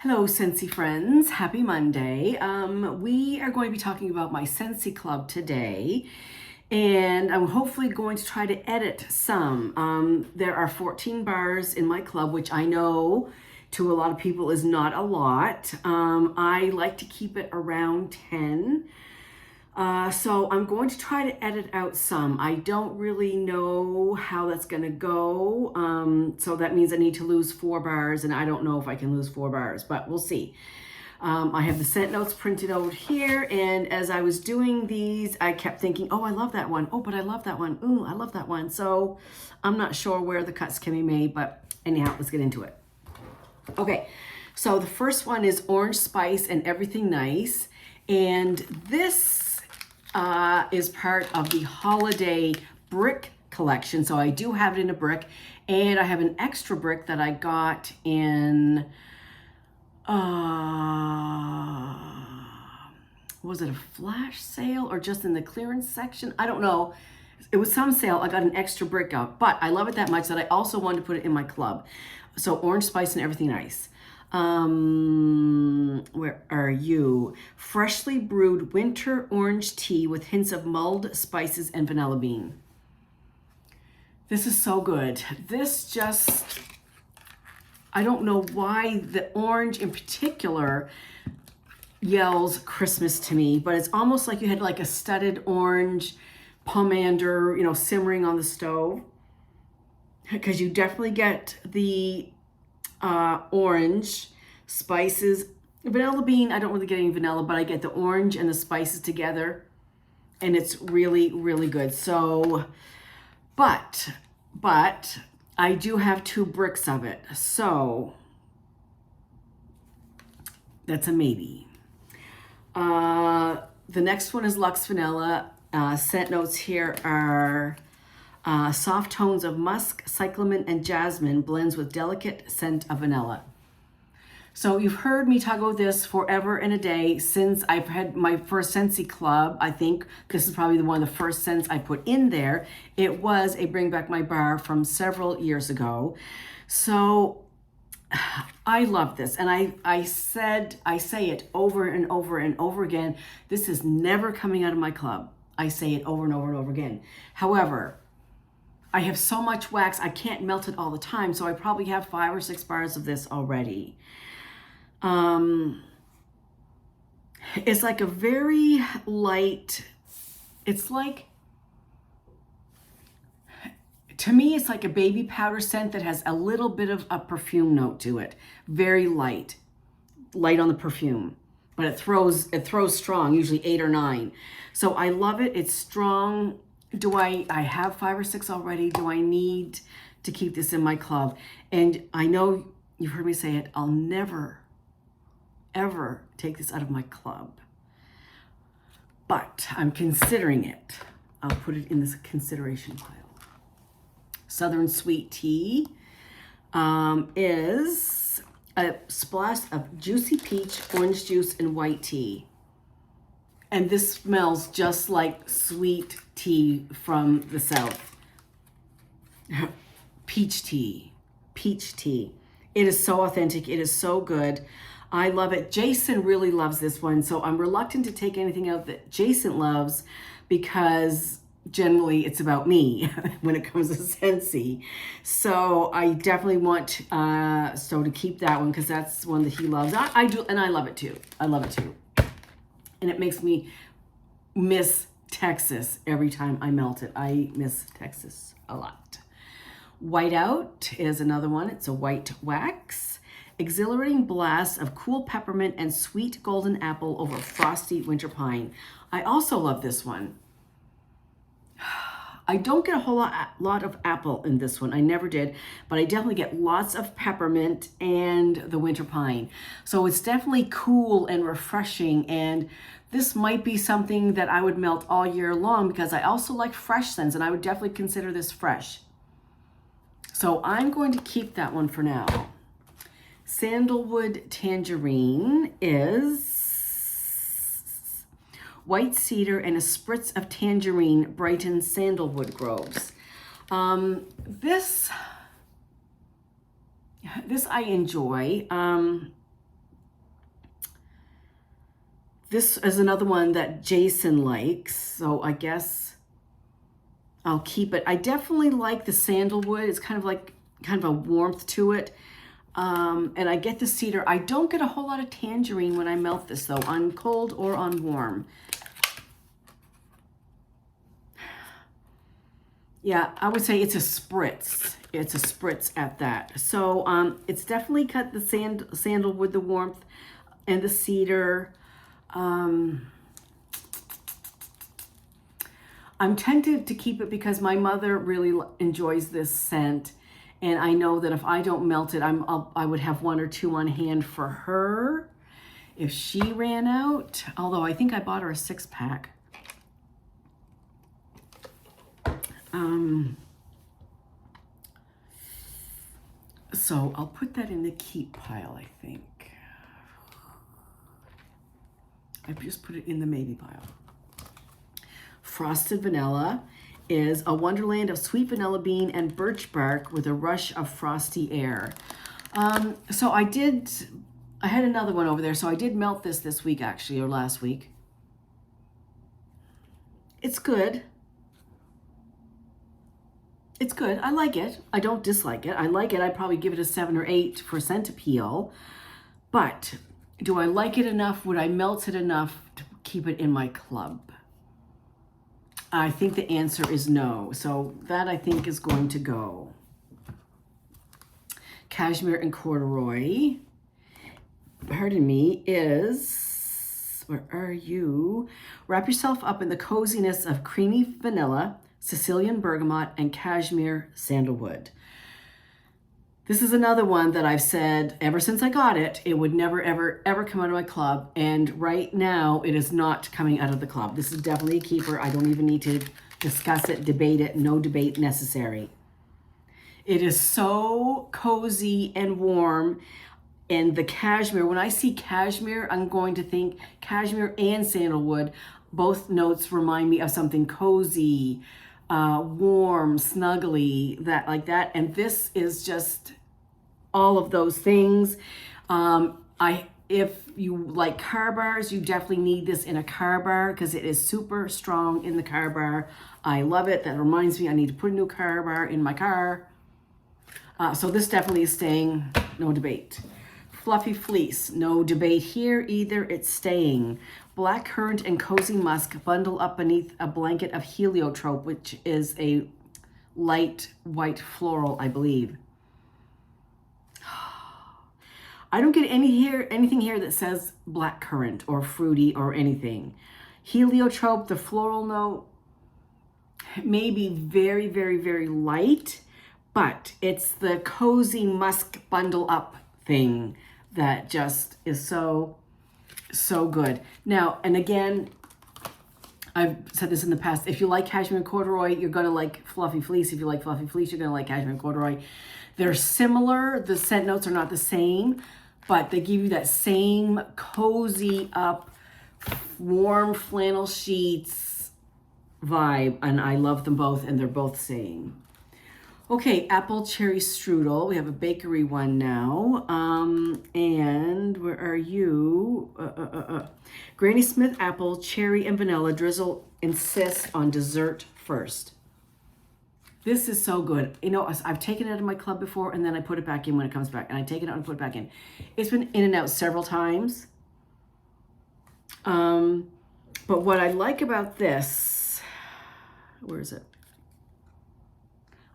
Hello, SCENTSY friends. Happy Monday. We are going to be talking about my SCENTSY Club today, and I'm hopefully going to try to edit some. There are 14 bars in my club, which I know to a lot of people is not a lot. I like to keep it around 10. So I'm going to try to edit out some. I don't really know how that's going to go. So that means I need to lose 4 bars, and I don't know if I can lose 4 bars, but we'll see. I have the scent notes printed out here, and as I was doing these, I kept thinking, oh, I love that one. Oh, but I love that one. Ooh, I love that one. So I'm not sure where the cuts can be made, but anyhow, let's get into it. Okay, so the first one is Orange Spice and Everything Nice, and this is part of the holiday brick collection. So I do have it in a brick, and I have an extra brick that I got in, was it a flash sale or just in the clearance section? I don't know. It was some sale. I got an extra brick out, but I love it that much that I also wanted to put it in my club. So Orange Spice and Everything Nice. Where are you? Freshly brewed winter orange tea with hints of mulled spices and vanilla bean. This is so good. This just, I don't know why the orange in particular yells Christmas to me, but it's almost like you had like a studded orange pomander, simmering on the stove, because you definitely get the orange, spices, vanilla bean. I don't really get any vanilla, but I get the orange and the spices together, and it's really, really good. So, but I do have 2 bricks of it, so that's a maybe. The next one is Luxe Vanilla. Scent notes here are soft tones of musk, cyclamen, and jasmine blends with delicate scent of vanilla. So you've heard me talk about this forever and a day since I've had my first SCENTSY Club. I think this is probably one of the first scents I put in there. It was a Bring Back My Bar from several years ago. So I love this, and I say it over and over and over again. This is never coming out of my club. I say it over and over and over again. However, I have so much wax, I can't melt it all the time, so I probably have 5 or 6 bars of this already. It's like a very light, it's like, to me, it's like a baby powder scent that has a little bit of a perfume note to it. Very light on the perfume, but it throws strong, usually 8 or 9. So I love it, it's strong. Do I have 5 or 6 already? Do I need to keep this in my club? And I know you've heard me say it, I'll never, ever take this out of my club. But I'm considering it. I'll put it in this consideration pile. Southern Sweet Tea is a splash of juicy peach, orange juice, and white tea. And this smells just like sweet tea from the South. Peach tea. It is so authentic. It is so good. I love it. Jason really loves this one, so I'm reluctant to take anything out that Jason loves because generally it's about me when it comes to SCENTSY. So I definitely want to keep that one because that's one that he loves. I do, and I love it too. And it makes me miss Texas every time I melt it. I miss Texas a lot. Whiteout is another one. It's a white wax. Exhilarating blast of cool peppermint and sweet golden apple over frosty winter pine. I also love this one. I don't get a whole lot of apple in this one. I never did, but I definitely get lots of peppermint and the winter pine. So it's definitely cool and refreshing, and this might be something that I would melt all year long because I also like fresh scents, and I would definitely consider this fresh. So I'm going to keep that one for now. Sandalwood Tangerine is white cedar and a spritz of tangerine brightens sandalwood groves. This I enjoy. This is another one that Jason likes, so I guess I'll keep it. I definitely like the sandalwood. It's kind of a warmth to it. And I get the cedar. I don't get a whole lot of tangerine when I melt this though, on cold or on warm. Yeah, I would say it's a spritz. It's a spritz at that. So it's definitely got the sandalwood, the warmth, and the cedar. I'm tempted to keep it because my mother really enjoys this scent, and I know that if I don't melt it, I would have 1 or 2 on hand for her if she ran out. Although I think I bought her a 6-pack. So I'll put that in the keep pile, I think. I just put it in the maybe pile. Frosted vanilla is a wonderland of sweet vanilla bean and birch bark with a rush of frosty air. So I had another one over there, so I did melt this week actually, or last week. It's good. It's good. I like it. I don't dislike it. I like it. I'd probably give it a 7 or 8 for scent appeal. But do I like it enough? Would I melt it enough to keep it in my club? I think the answer is no. So that I think is going to go. Cashmere and corduroy, pardon me, is, where are you? Wrap yourself up in the coziness of creamy vanilla, Sicilian bergamot, and cashmere sandalwood. This is another one that I've said ever since I got it, it would never, ever, ever come out of my club. And right now it is not coming out of the club. This is definitely a keeper. I don't even need to discuss it, debate it. No debate necessary. It is so cozy and warm. And the cashmere, when I see cashmere, I'm going to think cashmere and sandalwood. Both notes remind me of something cozy, warm, snuggly, that like that. And this is just all of those things. If you like car bars, you definitely need this in a car bar because it is super strong in the car bar. I love it. That reminds me I need to put a new car bar in my car. So this definitely is staying, no debate. Fluffy fleece, no debate here either, it's staying. Black currant and cozy musk bundle up beneath a blanket of heliotrope, which is a light white floral, I believe. I don't get anything here that says black currant or fruity or anything. Heliotrope, the floral note, may be very, very, very light, but it's the cozy musk bundle up thing that just is so good. Now, and again, I've said this in the past, if you like cashmere and corduroy, you're gonna like fluffy fleece. If you like fluffy fleece, you're gonna like cashmere and corduroy. They're similar, the scent notes are not the same, but they give you that same cozy up, warm flannel sheets vibe, and I love them both, and they're both same. Okay, apple cherry strudel. We have a bakery one now. And where are you? Granny Smith apple, cherry, and vanilla drizzle. Insist on dessert first. This is so good. You know, I've taken it out of my club before, and then I put it back in when it comes back. And I take it out and put it back in. It's been in and out several times. But what I like about this, where is it?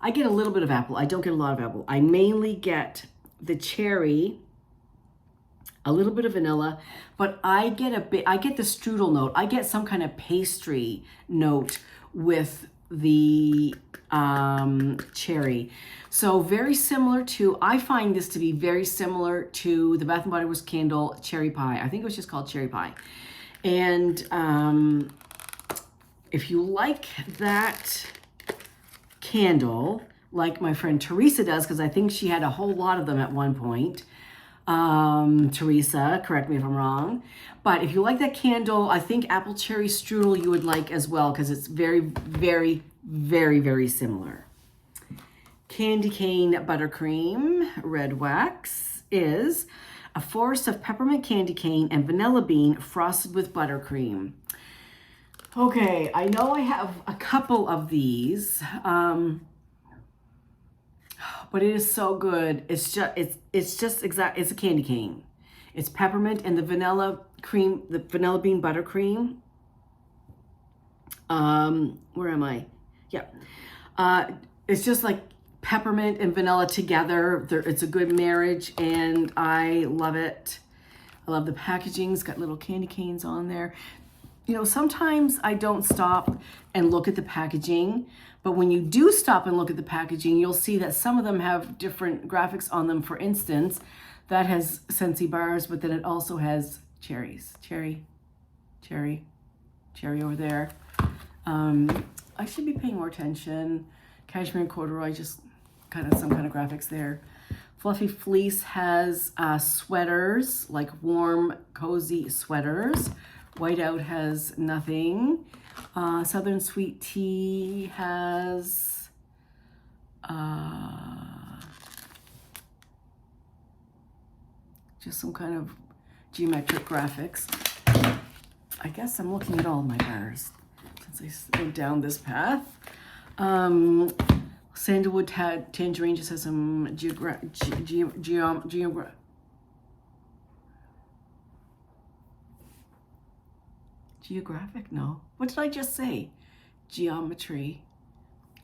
I get a little bit of apple. I don't get a lot of apple. I mainly get the cherry, a little bit of vanilla, but I get the strudel note. I get some kind of pastry note with the cherry. So very similar to, I find this to be very similar to the Bath & Body Works candle cherry pie. I think it was just called cherry pie. And if you like that candle, like my friend Teresa does, because I think she had a whole lot of them at one point. Teresa, correct me if I'm wrong. But if you like that candle, I think apple cherry strudel you would like as well, because it's very, very, very, very similar. Candy cane buttercream red wax is A forest of peppermint candy cane and vanilla bean frosted with buttercream. Okay, I know I have a couple of these, but it is so good. It's just it's a candy cane. It's peppermint and the vanilla cream, the vanilla bean buttercream. Where am I? Yeah. It's just like peppermint and vanilla together. It's a good marriage and I love it. I love the packaging. It's got little candy canes on there. You know, sometimes I don't stop and look at the packaging, but when you do stop and look at the packaging, you'll see that some of them have different graphics on them. For instance, that has SCENTSY bars, but then it also has cherries. Cherry over there. I should be paying more attention. Cashmere and corduroy, just kind of some kind of graphics there. Fluffy Fleece has sweaters, like warm, cozy sweaters. Whiteout has nothing. Southern Sweet Tea has just some kind of geometric graphics. I guess I'm looking at all my bars since I went down this path. Sandalwood Tangerine just has some geographic? No. What did I just say? Geometry.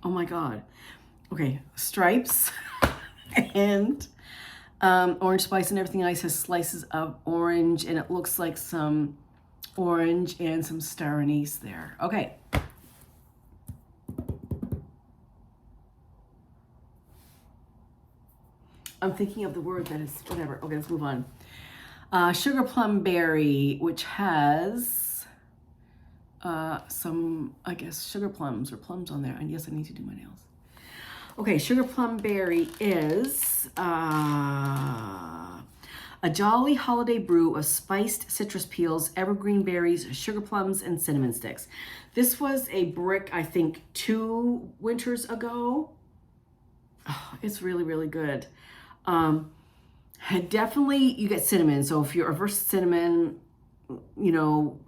Oh my God. Okay, stripes and orange spice and everything else has slices of orange and it looks like some orange and some star anise there. Okay. I'm thinking of the word that is whatever. Okay, let's move on. Sugar Plum Berry, which has some, I guess, sugar plums or plums on there. And yes, I need to do my nails. Okay, Sugar Plum Berry is a jolly holiday brew of spiced citrus peels, evergreen berries, sugar plums, and cinnamon sticks. This was a brick, I think, 2 winters ago. Oh, it's really, really good. Definitely, you get cinnamon. So if you're averse to cinnamon, you know,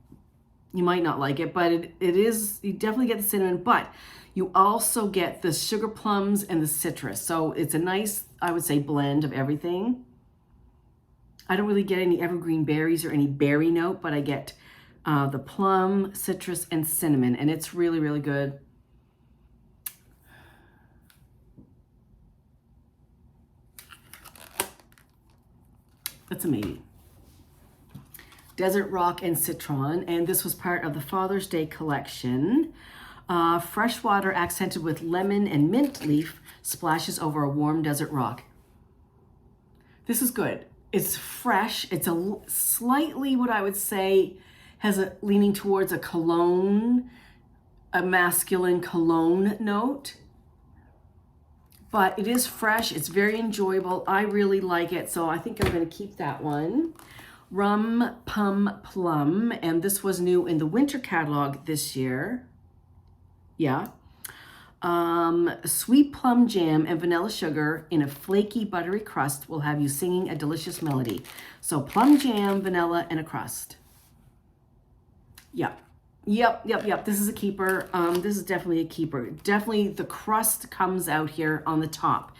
you might not like it, but it is, you definitely get the cinnamon, but you also get the sugar plums and the citrus. So it's a nice, I would say, blend of everything. I don't really get any evergreen berries or any berry note, but I get the plum, citrus, and cinnamon, and it's really, really good. That's amazing. Desert Rock and Citron, and this was part of the Father's Day collection. Fresh water accented with lemon and mint leaf splashes over a warm desert rock. This is good. It's fresh. It's a slightly, what I would say, has a leaning towards a cologne, a masculine cologne note. But it is fresh. It's very enjoyable. I really like it, so I think I'm going to keep that one. Rum Pum Plum, and this was new in the winter catalog this year. Yeah. Sweet plum jam and vanilla sugar in a flaky buttery crust will have you singing a delicious melody. So plum jam, vanilla, and a crust. Yeah. Yep. This is a keeper. This is definitely a keeper. Definitely the crust comes out here on the top.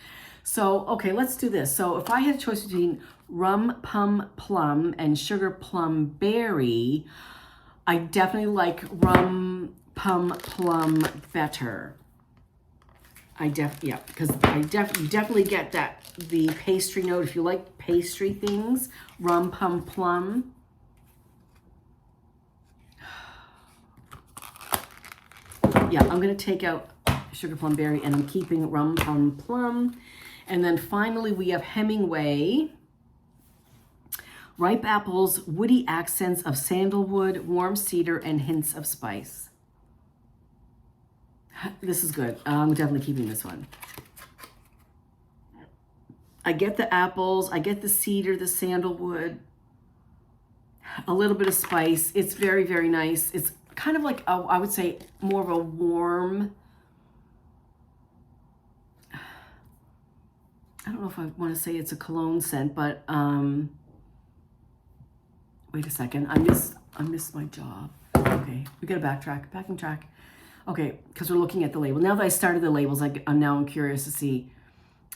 So, okay, let's do this. So if I had a choice between Rum Pum Plum and Sugar Plum Berry, I definitely like Rum Pum Plum better. Because you definitely get that, the pastry note. If you like pastry things, Rum Pum Plum. Yeah, I'm going to take out Sugar Plum Berry and I'm keeping Rum Pum Plum. And then finally we have Hemingway. Ripe apples, woody accents of sandalwood, warm cedar, and hints of spice. This is good. I'm definitely keeping this one. I get the apples, I get the cedar, the sandalwood, a little bit of spice. It's very, very nice. It's kind of like, I would say, more of a warm, I don't know if I want to say it's a cologne scent, but Wait a second. I missed my job. Okay, we gotta backing track. Okay, because we're looking at the label. Now that I started the labels, I'm curious to see.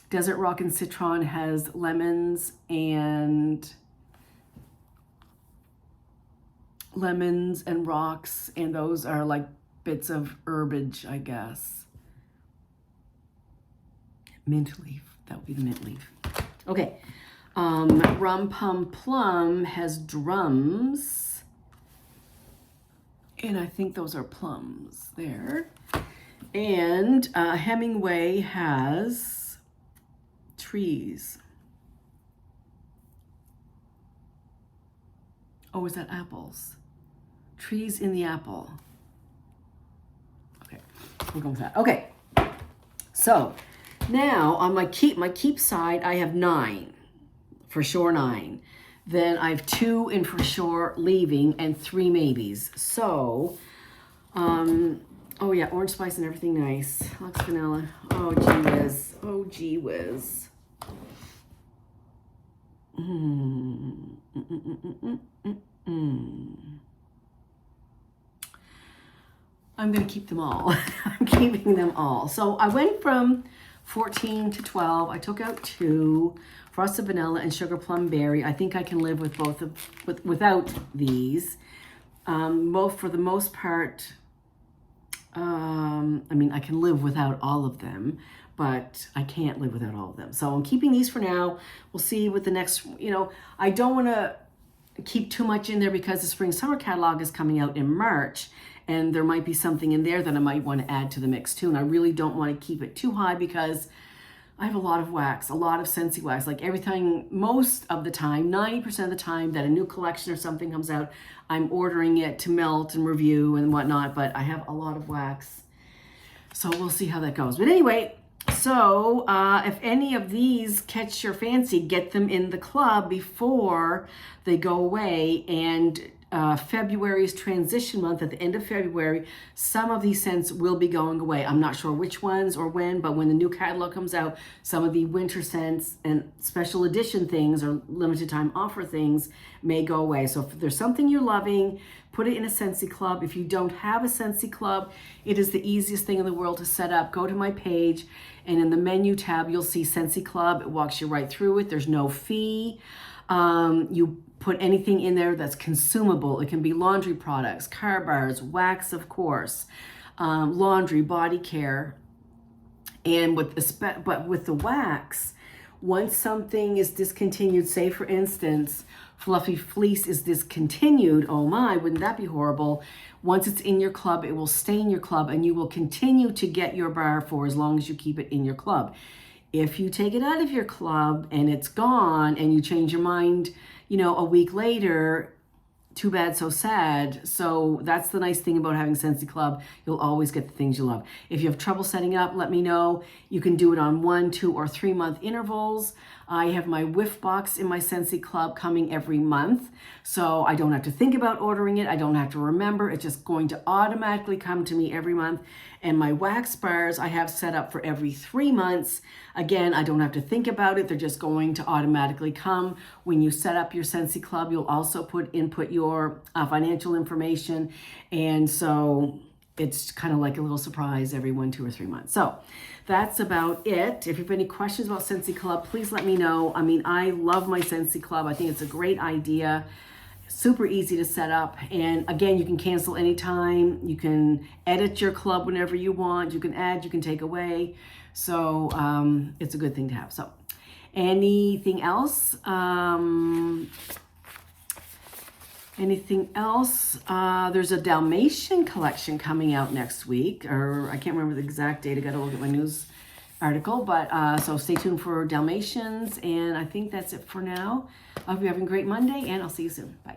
Desert Rock and Citron has lemons and rocks, and those are like bits of herbage, I guess. Mint leaf, that would be the mint leaf. Okay, Rum Pum Plum has drums, and I think those are plums there. And Hemingway has trees. Oh, is that apples? Trees in the apple. Okay, we're going with that. Okay, so now on my keep side, I have 9, for sure 9. Then I have 2 in for sure leaving and 3 maybes. So, oh yeah, orange spice and everything nice. Lux vanilla. Oh gee whiz. Oh gee whiz. I'm going to keep them all. I'm keeping them all. So I went from 14 to 12. I took out 2, frosted vanilla and sugar plum berry. I think I can live with both without these. For the most part, I mean, I can live without all of them, but I can't live without all of them. So I'm keeping these for now. We'll see what the next, I don't want to keep too much in there because the spring summer catalog is coming out in March, and there might be something in there that I might want to add to the mix too. And I really don't want to keep it too high because I have a lot of wax, a lot of SCENTSY wax. Like everything, most of the time, 90% of the time that a new collection or something comes out, I'm ordering it to melt and review and whatnot, but I have a lot of wax. So we'll see how that goes. But anyway, so if any of these catch your fancy, get them in the club before they go away. And February's transition month, at the end of February, some of these scents will be going away. I'm not sure which ones or when, but when the new catalog comes out, some of the winter scents and special edition things or limited time offer things may go away. So if there's something you're loving, put it in a SCENTSY club. If you don't have a SCENTSY club, it is the easiest thing in the world to set up. Go to my page, and in the menu tab, you'll see SCENTSY club. It walks you right through it. There's no fee. You put anything in there that's consumable. It can be laundry products, car bars, wax, of course, laundry, body care. And with the wax, once something is discontinued, say for instance, Fluffy Fleece is discontinued, oh my, wouldn't that be horrible? Once it's in your club, it will stay in your club and you will continue to get your bar for as long as you keep it in your club. If you take it out of your club and it's gone and you change your mind, a week later, too bad, so sad. So that's the nice thing about having SCENTSY Club. You'll always get the things you love. If you have trouble setting it up, let me know. You can do it on 1, 2, or 3 month intervals. I have my whiff box in my SCENTSY Club coming every month. So I don't have to think about ordering it. I don't have to remember. It's just going to automatically come to me every month. And my wax bars I have set up for every 3 months. Again, I don't have to think about it. They're just going to automatically come. When you set up your SCENTSY Club, you'll also input your financial information. And so it's kind of like a little surprise every 1, 2, or 3 months. So that's about it. If you have any questions about SCENTSY Club, please let me know. I mean, I love my SCENTSY Club. I think it's a great idea. Super easy to set up. And again, you can cancel anytime. You can edit your club whenever you want. You can add, you can take away. So it's a good thing to have. So anything else? There's a Dalmatian collection coming out next week, or I can't remember the exact date. I got to look at my news article, but so stay tuned for Dalmatians, and I think that's it for now. I hope you're having a great Monday, and I'll see you soon. Bye.